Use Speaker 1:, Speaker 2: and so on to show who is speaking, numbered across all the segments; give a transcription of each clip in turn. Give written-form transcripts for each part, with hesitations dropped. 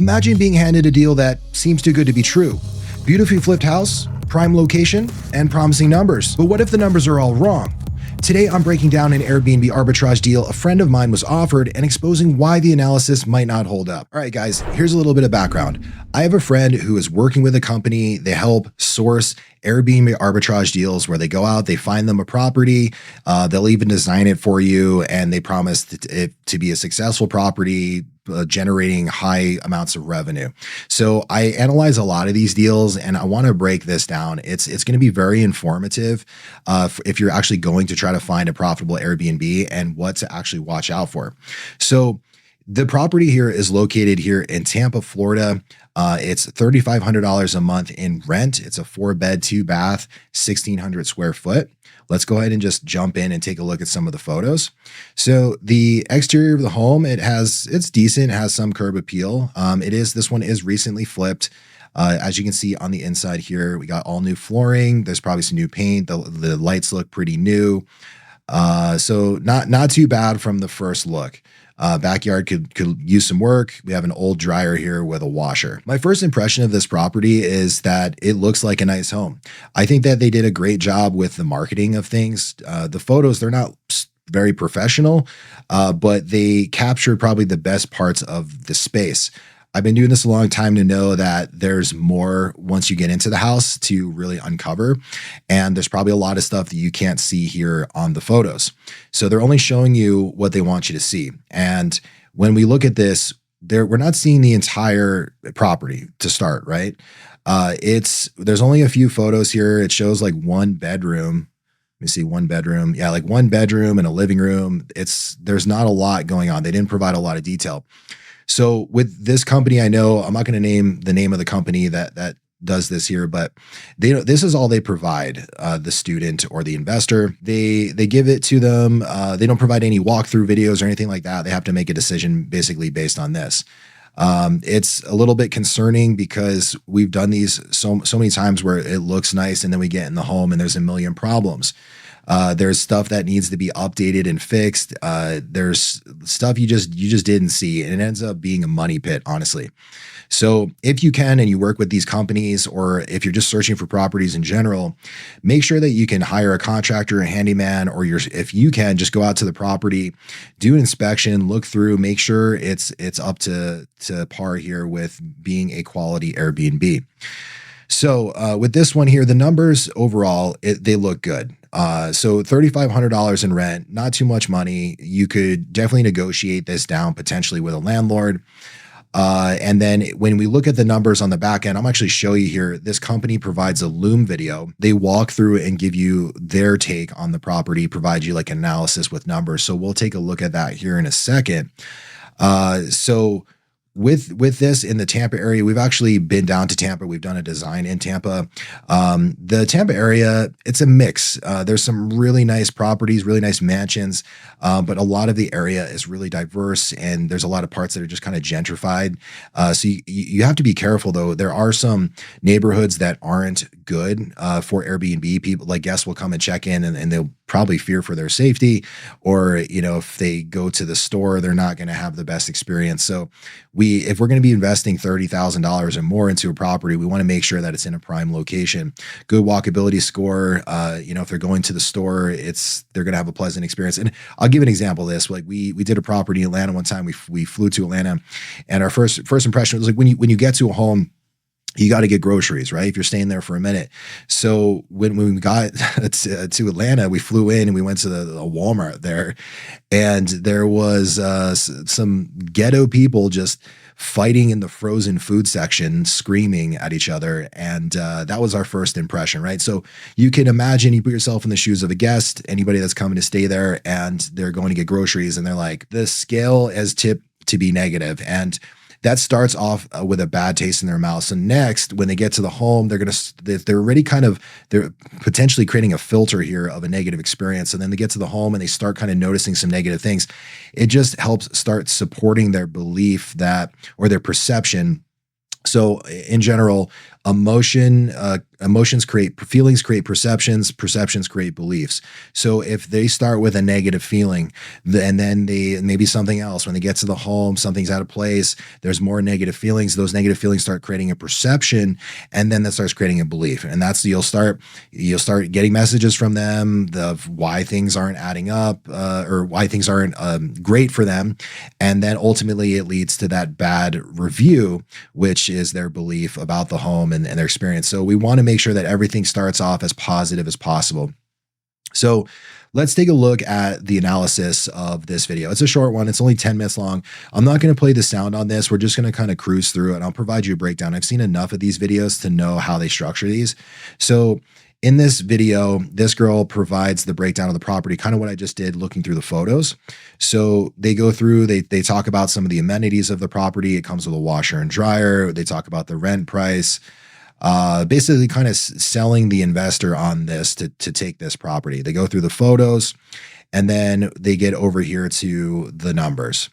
Speaker 1: Imagine being handed a deal that seems too good to be true. Beautifully flipped house, prime location, and promising numbers. But what if the numbers are all wrong? Today, I'm breaking down an Airbnb arbitrage deal a friend of mine was offered and exposing why the analysis might not hold up. All right, guys, here's a little bit of background. I have a friend who is working with a company. They help source Airbnb arbitrage deals where they go out, they find them a property, they'll even design it for you, and they promise it to be a successful property, generating high amounts of revenue. So I analyze a lot of these deals and I want to break this down. It's going to be very informative if you're actually going to try to find a profitable Airbnb and what to actually watch out for. So the property here is located here in Tampa, Florida. It's $3,500 a month in rent. It's a 4-bed, 2-bath, 1,600 square foot. Let's go ahead and just jump in and take a look at some of the photos. So the exterior of the home, it's decent, it has some curb appeal. This one is recently flipped. As you can see on the inside here, we got all new flooring. There's probably some new paint. The lights look pretty new. So not too bad from the first look. Backyard could use some work. We have an old dryer here with a washer. My first impression of this property is that it looks like a nice home. I think that they did a great job with the marketing of things. The photos, they're not very professional, but they captured probably the best parts of the space. I've been doing this a long time to know that there's more once you get into the house to really uncover. And there's probably a lot of stuff that you can't see here on the photos. So they're only showing you what they want you to see. And when we look at this, we're not seeing the entire property to start, right? There's only a few photos here. It shows like one bedroom. Let me see, one bedroom. Yeah, like one bedroom and a living room. There's not a lot going on. They didn't provide a lot of detail. So with this company, I know I'm not going to name the name of the company that does this here, but this is all they provide the student or the investor. They give it to them. They don't provide any walkthrough videos or anything like that. They have to make a decision basically based on this. It's a little bit concerning because we've done these so many times where it looks nice and then we get in the home and there's a million problems. There's stuff that needs to be updated and fixed. There's stuff you just didn't see, and it ends up being a money pit, honestly. So if you can, and you work with these companies, or if you're just searching for properties in general, make sure that you can hire a contractor, a handyman, or if you can, just go out to the property, do an inspection, look through, make sure it's up to par here with being a quality Airbnb. So with this one here, the numbers overall, they look good. So $3,500 in rent, not too much money. You could definitely negotiate this down potentially with a landlord. And then when we look at the numbers on the back end, I'm actually show you here, this company provides a Loom video. They walk through and give you their take on the property, provide you like analysis with numbers. So we'll take a look at that here in a second. So with this in the Tampa area, we've actually been down to Tampa. We've done a design in Tampa. The Tampa area, it's a mix. There's some really nice properties, really nice mansions, but a lot of the area is really diverse and there's a lot of parts that are just kind of gentrified. So you have to be careful though. There are some neighborhoods that aren't good for Airbnb. People, like guests will come and check in and they'll probably fear for their safety, or, if they go to the store, they're not going to have the best experience. So if we're going to be investing $30,000 or more into a property, we want to make sure that it's in a prime location, good walkability score. If they're going to the store, they're going to have a pleasant experience. And I'll give an example of this. Like we did a property in Atlanta one time. We flew to Atlanta, and our first impression was like, when you get to a home, you got to get groceries, right? If you're staying there for a minute. So when we got to Atlanta, we flew in and we went to the Walmart there, and there was some ghetto people just fighting in the frozen food section, screaming at each other. And that was our first impression, right? So you can imagine, you put yourself in the shoes of a guest, anybody that's coming to stay there, and they're going to get groceries, and they're like, the scale has tipped to be negative. And that starts off with a bad taste in their mouth. So next, when they get to the home, they're potentially creating a filter here of a negative experience. And then they get to the home and they start kind of noticing some negative things. It just helps start supporting their belief or their perception. So in general, emotion emotions create feelings, create perceptions, perceptions create beliefs. So if they start with a negative feeling, and then they maybe something else, when they get to the home, something's out of place, there's more negative feelings. Those negative feelings start creating a perception, and then that starts creating a belief. And that's you'll start getting messages from them of why things aren't adding up, or why things aren't great for them, and then ultimately it leads to that bad review, which is their belief about the home and their experience. So we want to make sure that everything starts off as positive as possible. So let's take a look at the analysis of this video. It's a short one. It's only 10 minutes long. I'm not going to play the sound on this. We're just going to kind of cruise through it, and I'll provide you a breakdown. I've seen enough of these videos to know how they structure these. So in this video, this girl provides the breakdown of the property, kind of what I just did looking through the photos. So they go through, they talk about some of the amenities of the property. It comes with a washer and dryer. They talk about the rent price, basically kind of selling the investor on this to take this property. They go through the photos, and then they get over here to the numbers.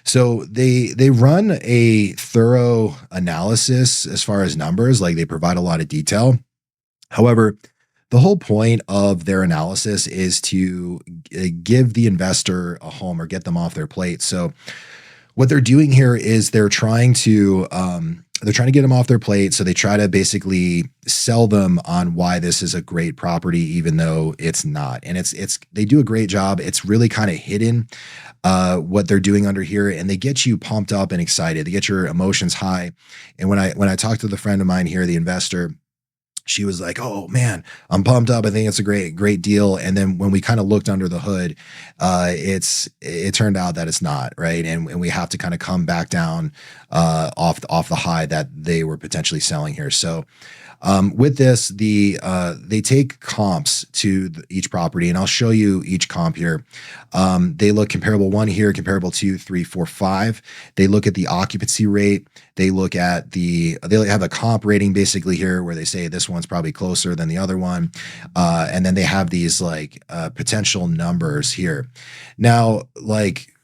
Speaker 1: So they run a thorough analysis as far as numbers, like they provide a lot of detail. However, the whole point of their analysis is to give the investor a home or get them off their plate. So what they're doing here is they're trying to get them off their plate. So they try to basically sell them on why this is a great property, even though it's not. And they do a great job. It's really kind of hidden what they're doing under here, and they get you pumped up and excited. They get your emotions high. And when I talked to the friend of mine here, the investor, she was like, "Oh man, I'm pumped up. I think it's a great deal." And then when we kind of looked under the hood, it turned out that it's not, right. And we have to kind of come back down off the high that they were potentially selling here. So with this, they take comps to each property, and I'll show you each comp here. They look comparable 1 here, comparable 2, 3, 4, 5. They look at the occupancy rate. They look at they have a comp rating basically here where they say this one's probably closer than the other one. And then they have these like potential numbers here. Now, like,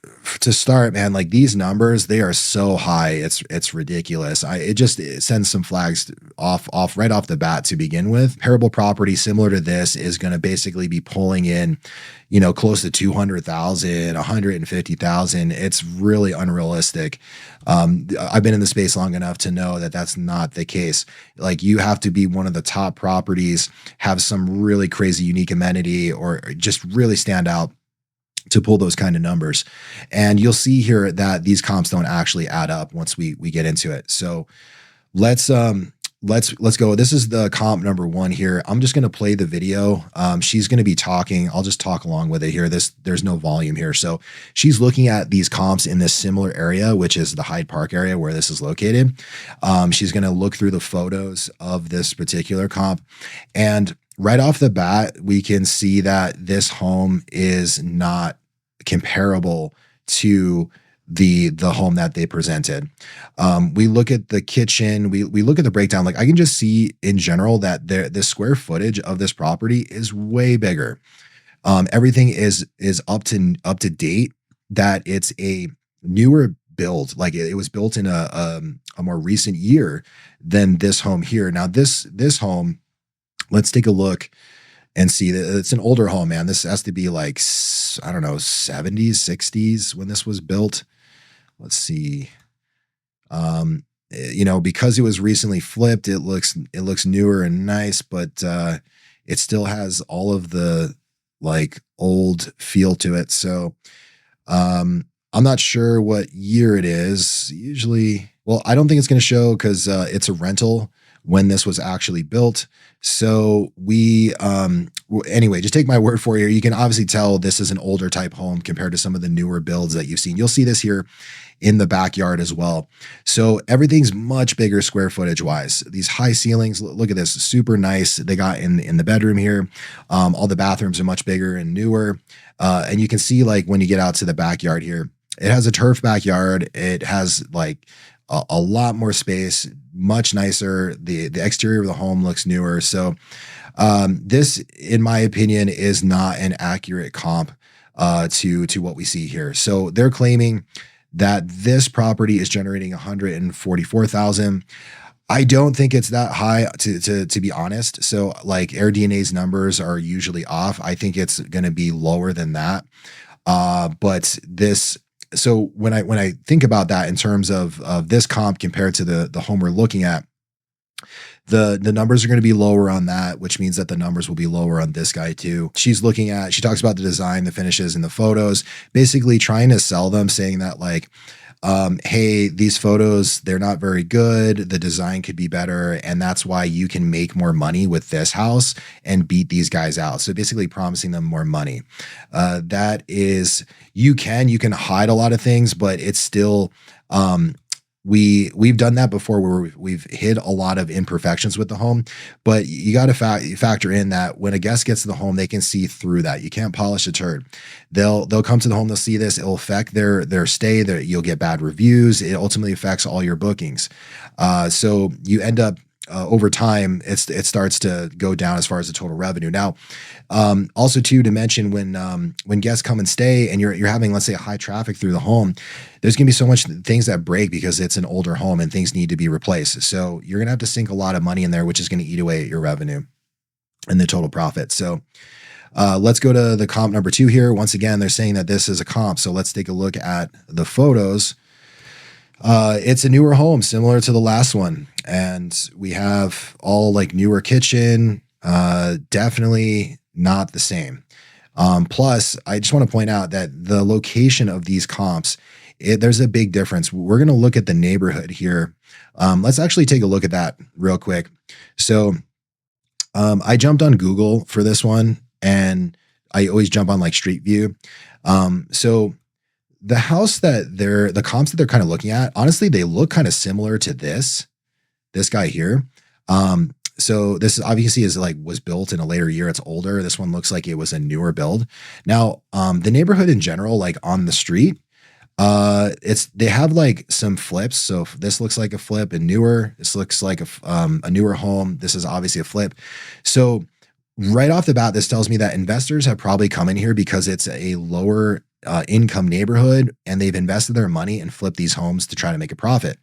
Speaker 1: to start, man, like these numbers, they are so high. It's ridiculous. It sends some flags off right off the bat to begin with. Comparable property similar to this is going to basically be pulling in, close to 200,000, 150,000. It's really unrealistic. I've been in the space long enough to know that that's not the case. Like, you have to be one of the top properties, have some really crazy unique amenity, or just really stand out to pull those kind of numbers. And you'll see here that these comps don't actually add up once we get into it. So let's go. This is the comp number 1 here. I'm just going to play the video. She's going to be talking. I'll just talk along with it here. There's no volume here. So she's looking at these comps in this similar area, which is the Hyde Park area where this is located. She's going to look through the photos of this particular comp, and right off the bat, we can see that this home is not comparable to the home that they presented. We look at the kitchen, we look at the breakdown. Like, I can just see in general that the square footage of this property is way bigger. Everything is up to date, that it's a newer build. Like, it was built in a more recent year than this home here. Now this home, let's take a look and see that it's an older home, man. This has to be like, I don't know, 70s, 60s when this was built. Let's see. Because it was recently flipped, it looks newer and nice, but it still has all of the like old feel to it. So I'm not sure what year it is. Usually, well, I don't think it's going to show because it's a rental when this was actually built. So anyway, just take my word for it. You can obviously tell this is an older type home compared to some of the newer builds that you've seen. You'll see this here in the backyard as well. So everything's much bigger square footage wise. These high ceilings, look at this, super nice. They got in the bedroom here. All the bathrooms are much bigger and newer. And you can see, like, when you get out to the backyard here, it has a turf backyard. It has like a lot more space, much nicer. The exterior of the home looks newer. So this, in my opinion, is not an accurate comp to what we see here. So they're claiming that this property is generating 144,000. I don't think it's that high to be honest. So like AirDNA's numbers are usually off. I think it's going to be lower than that. But this, so when I think about that in terms of this comp compared to the home we're looking at, the numbers are going to be lower on that, which means that the numbers will be lower on this guy too. She talks about the design, the finishes, and the photos, basically trying to sell them, saying that like, hey, these photos, they're not very good. The design could be better. And that's why you can make more money with this house and beat these guys out. So basically promising them more money. That is, you can hide a lot of things, but it's still, we've done that before where we've hid a lot of imperfections with the home, but you got to factor in that when a guest gets to the home, they can see through that. You can't polish a turd. They'll come to the home, they'll see this, it'll affect their stay, you'll get bad reviews. It ultimately affects all your bookings. So you end up over time, it starts to go down as far as the total revenue. Now, also too, to mention when guests come and stay and you're having, let's say, a high traffic through the home, there's gonna be so much things that break because it's an older home and things need to be replaced. So you're gonna have to sink a lot of money in there, which is gonna eat away at your revenue and the total profit. So let's go to the comp number 2 here. Once again, they're saying that this is a comp. So let's take a look at the photos. It's a newer home, similar to the last one. And we have all like newer kitchen, definitely not the same. Plus, I just want to point out that the location of these comps, there's a big difference. We're going to look at the neighborhood here. Let's actually take a look at that real quick. So I jumped on Google for this one, and I always jump on like Street View. So the house the comps that they're kind of looking at, honestly, they look kind of similar to this guy here. So this obviously was built in a later year. It's older. This one looks like it was a newer build. Now, the neighborhood in general, like on the street, they have like some flips. So this looks like a flip and newer. This looks like a newer home. This is obviously a flip. So right off the bat, this tells me that investors have probably come in here because it's a lower income neighborhood and they've invested their money and flipped these homes to try to make a profit.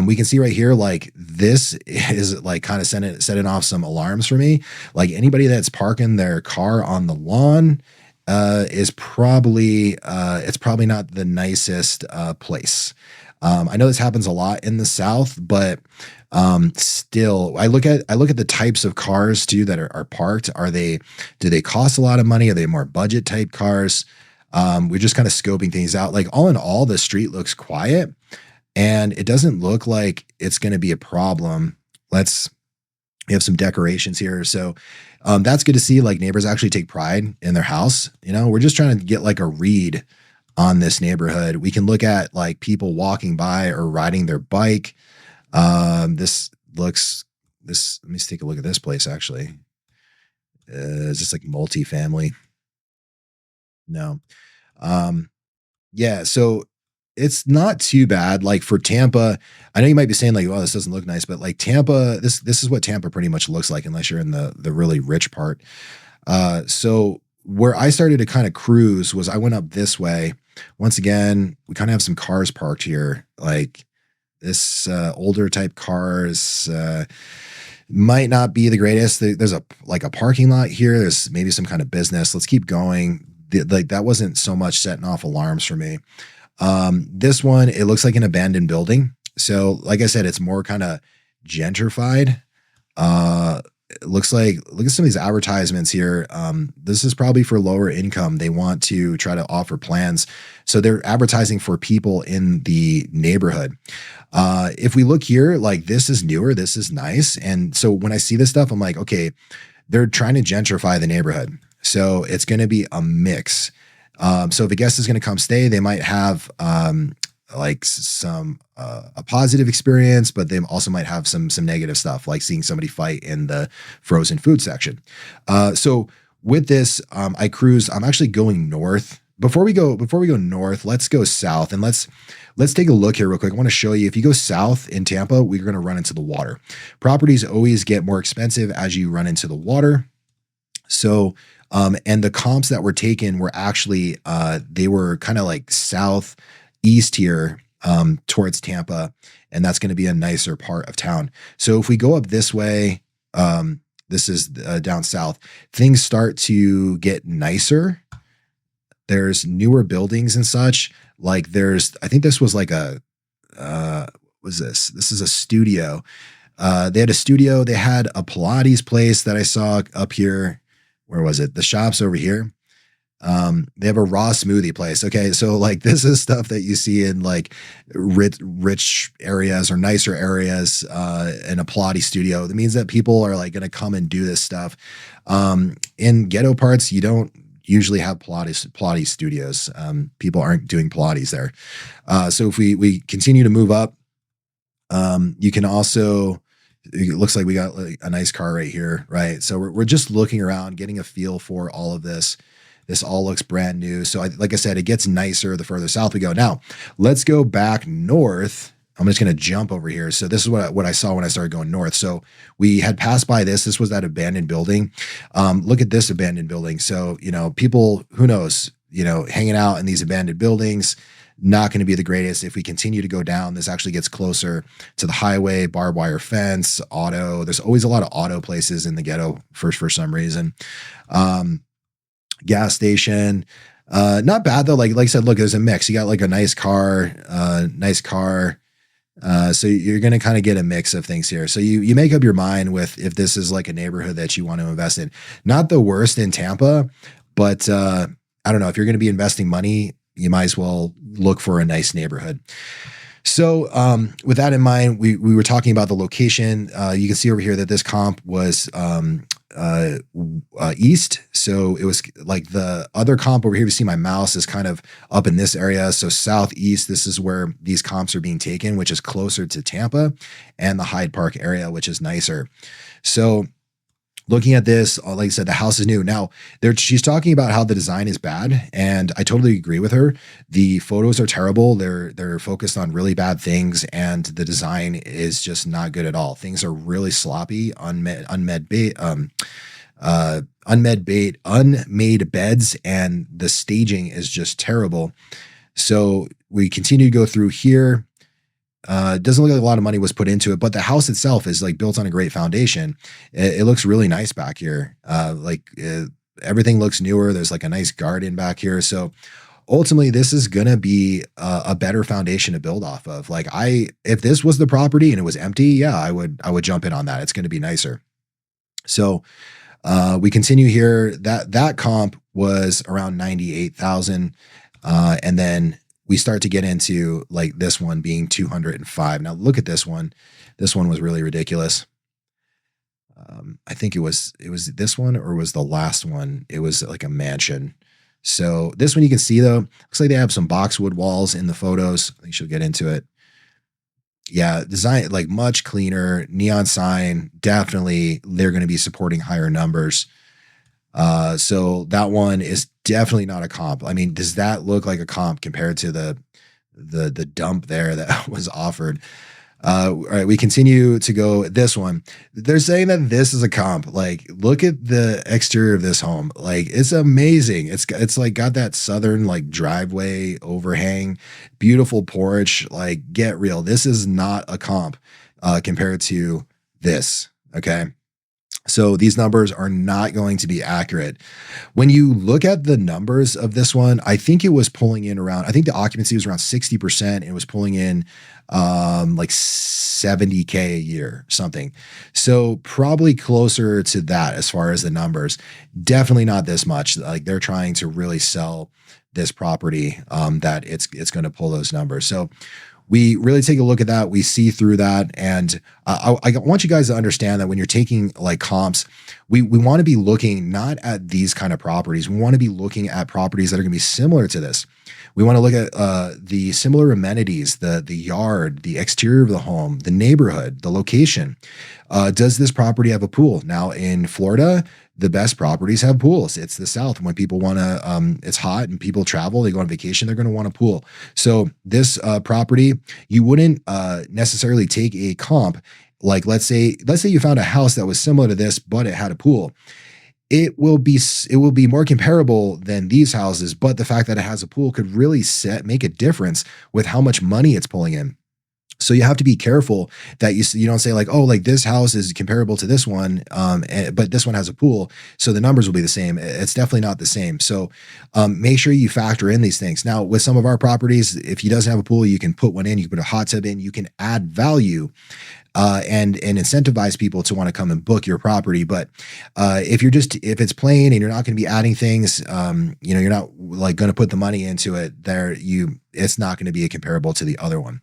Speaker 1: We can see right here, like this is like kind of setting off some alarms for me. Like anybody that's parking their car on the lawn is probably it's probably not the nicest place. I know this happens a lot in the South, but still, I look at the types of cars too that are parked. Do they cost a lot of money? Are they more budget type cars? We're just kind of scoping things out. Like all in all, the street looks quiet and it doesn't look like it's going to be a problem. We have some decorations here. So, that's good to see. Like neighbors actually take pride in their house. You know, we're just trying to get like a read on this neighborhood. We can look at like people walking by or riding their bike. Let me take a look at this place actually. Is this like multi-family? No. Yeah, so it's not too bad. Like for Tampa, I know you might be saying like, "Oh, this doesn't look nice," but like Tampa, this is what Tampa pretty much looks like, unless you're in the really rich part. So where I started to kind of cruise was I went up this way. Once again, we kind of have some cars parked here, like this older type cars. Might not be the greatest. There's a parking lot here. There's maybe some kind of business. Let's keep going. Like that wasn't so much setting off alarms for me. This one, it looks like an abandoned building. So like I said, it's more kind of gentrified. It looks like, look at some of these advertisements here. This is probably for lower income. They want to try to offer plans. So they're advertising for people in the neighborhood. If we look here, like this is newer, this is nice. And so when I see this stuff, I'm like, okay, they're trying to gentrify the neighborhood. So it's going to be a mix. So if a guest is going to come stay, they might have like a positive experience, but they also might have some negative stuff, like seeing somebody fight in the frozen food section. So with this, I cruise. I'm actually going north. Before we go north, let's go south and let's take a look here real quick. I want to show you, if you go south in Tampa, we're going to run into the water. Properties always get more expensive as you run into the water. So, and the comps that were taken were actually, they were kind of like southeast here. towards Tampa, and that's going to be a nicer part of town. So if we go up this way, this is down south, things start to get nicer. There's newer buildings and such. Like I think this was like was this? This is a studio. They had a studio. They had a Pilates place that I saw up here. Where was it? The shop's over here. They have a raw smoothie place. Okay. So like this is stuff that you see in like rich areas or nicer areas, in a Pilates studio. That means that people are like going to come and do this stuff. In ghetto parts, you don't usually have Pilates studios. People aren't doing Pilates there. So if we continue to move up, you can also, it looks like we got like a nice car right here, right? So we're just looking around, getting a feel for all of this. This all looks brand new. So like I said, it gets nicer the further south we go. Now, let's go back north. I'm just going to jump over here. So this is what I saw when I started going north. So we had passed by this. This was that abandoned building. Look at this abandoned building. So, people, who knows, hanging out in these abandoned buildings, not going to be the greatest. If we continue to go down, this actually gets closer to the highway, barbed wire fence, auto. There's always a lot of auto places in the ghetto for some reason. Gas station, not bad though. Like I said, look, there's a mix. You got like a nice car. So you're going to kind of get a mix of things here. So you make up your mind with if this is like a neighborhood that you want to invest in. Not the worst in Tampa, but I don't know, if you're going to be investing money, you might as well look for a nice neighborhood. So with that in mind, we were talking about the location. You can see over here that this comp was east. So it was like the other comp over here. You see my mouse is kind of up in this area. So southeast, this is where these comps are being taken, which is closer to Tampa and the Hyde Park area, which is nicer. So looking at this, like I said, the house is new. Now, she's talking about how the design is bad, and I totally agree with her. The photos are terrible. They're focused on really bad things, and the design is just not good at all. Things are really sloppy, unmade beds, and the staging is just terrible. So we continue to go through here. Doesn't look like a lot of money was put into it, but the house itself is like built on a great foundation. It looks really nice back here. Everything looks newer. There's like a nice garden back here. So ultimately this is going to be a better foundation to build off of. Like if this was the property and it was empty, yeah, I would jump in on that. It's going to be nicer. So, we continue here. That comp was around 98,000. And then we start to get into like this one being 205. Now look at this one. This one was really ridiculous. I think it was this one, or was the last one. It was like a mansion. So this one you can see though, looks like they have some boxwood walls in the photos. I think she'll get into it. Yeah. Design like much cleaner, neon sign. Definitely they're going to be supporting higher numbers. So that one is definitely not a comp. I mean, does that look like a comp compared to the dump there that was offered? All right, we continue to go this one. They're saying that this is a comp. Like, look at the exterior of this home. Like, it's amazing. It's like got that southern like driveway overhang, beautiful porch. Like, get real. This is not a comp compared to this. Okay. So these numbers are not going to be accurate. When you look at the numbers of this one, I think it was pulling in around, I think the occupancy was around 60%. It was pulling in like 70K a year, something. So probably closer to that as far as the numbers. Definitely not this much. Like they're trying to really sell this property that it's going to pull those numbers. So we really take a look at that. We see through that. And I want you guys to understand that when you're taking like comps, we want to be looking not at these kind of properties. We want to be looking at properties that are going to be similar to this. We want to look at the similar amenities, the yard, the exterior of the home, the neighborhood, the location. Does this property have a pool? Now in Florida, the best properties have pools. It's the South. When people want to, it's hot and people travel, they go on vacation, they're going to want a pool. So this property, you wouldn't necessarily take a comp. Like let's say you found a house that was similar to this, but it had a pool. it will be more comparable than these houses, but the fact that it has a pool could really make a difference with how much money it's pulling in. So you have to be careful that you don't say like, oh, like this house is comparable to this one, but this one has a pool, so the numbers will be the same. It's definitely not the same. So make sure you factor in these things. Now, with some of our properties, if he doesn't have a pool, you can put one in, you can put a hot tub in, you can add value and incentivize people to want to come and book your property. But if it's plain and you're not going to be adding things, you're not like going to put the money into it it's not going to be comparable to the other one.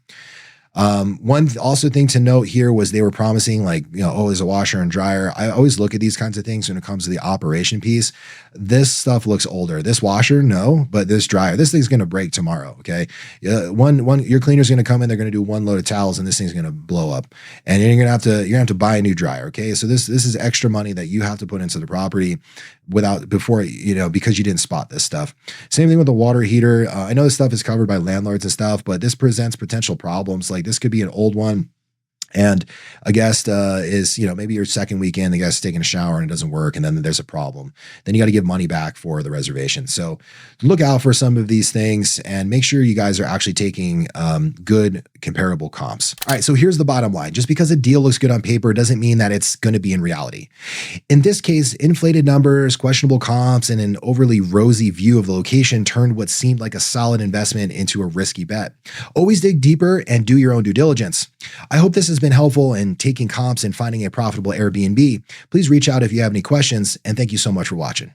Speaker 1: One also thing to note here was they were promising like, oh, there's a washer and dryer. I always look at these kinds of things when it comes to the operation piece. This stuff looks older. This washer, no, but this dryer, this thing's going to break tomorrow. Okay. Your cleaner's going to come in, they're going to do one load of towels and this thing's going to blow up and you're going to have to buy a new dryer. Okay. So this is extra money that you have to put into the property because you didn't spot this stuff. Same thing with the water heater. I know this stuff is covered by landlords and stuff, but this presents potential problems. Like this could be an old one. And a guest is, maybe your second weekend, the guest's taking a shower and it doesn't work. And then there's a problem. Then you got to give money back for the reservation. So look out for some of these things and make sure you guys are actually taking good comparable comps. All right. So here's the bottom line. Just because a deal looks good on paper doesn't mean that it's going to be in reality. In this case, inflated numbers, questionable comps, and an overly rosy view of the location turned what seemed like a solid investment into a risky bet. Always dig deeper and do your own due diligence. I hope this has been helpful in taking comps and finding a profitable Airbnb. Please reach out if you have any questions, and thank you so much for watching.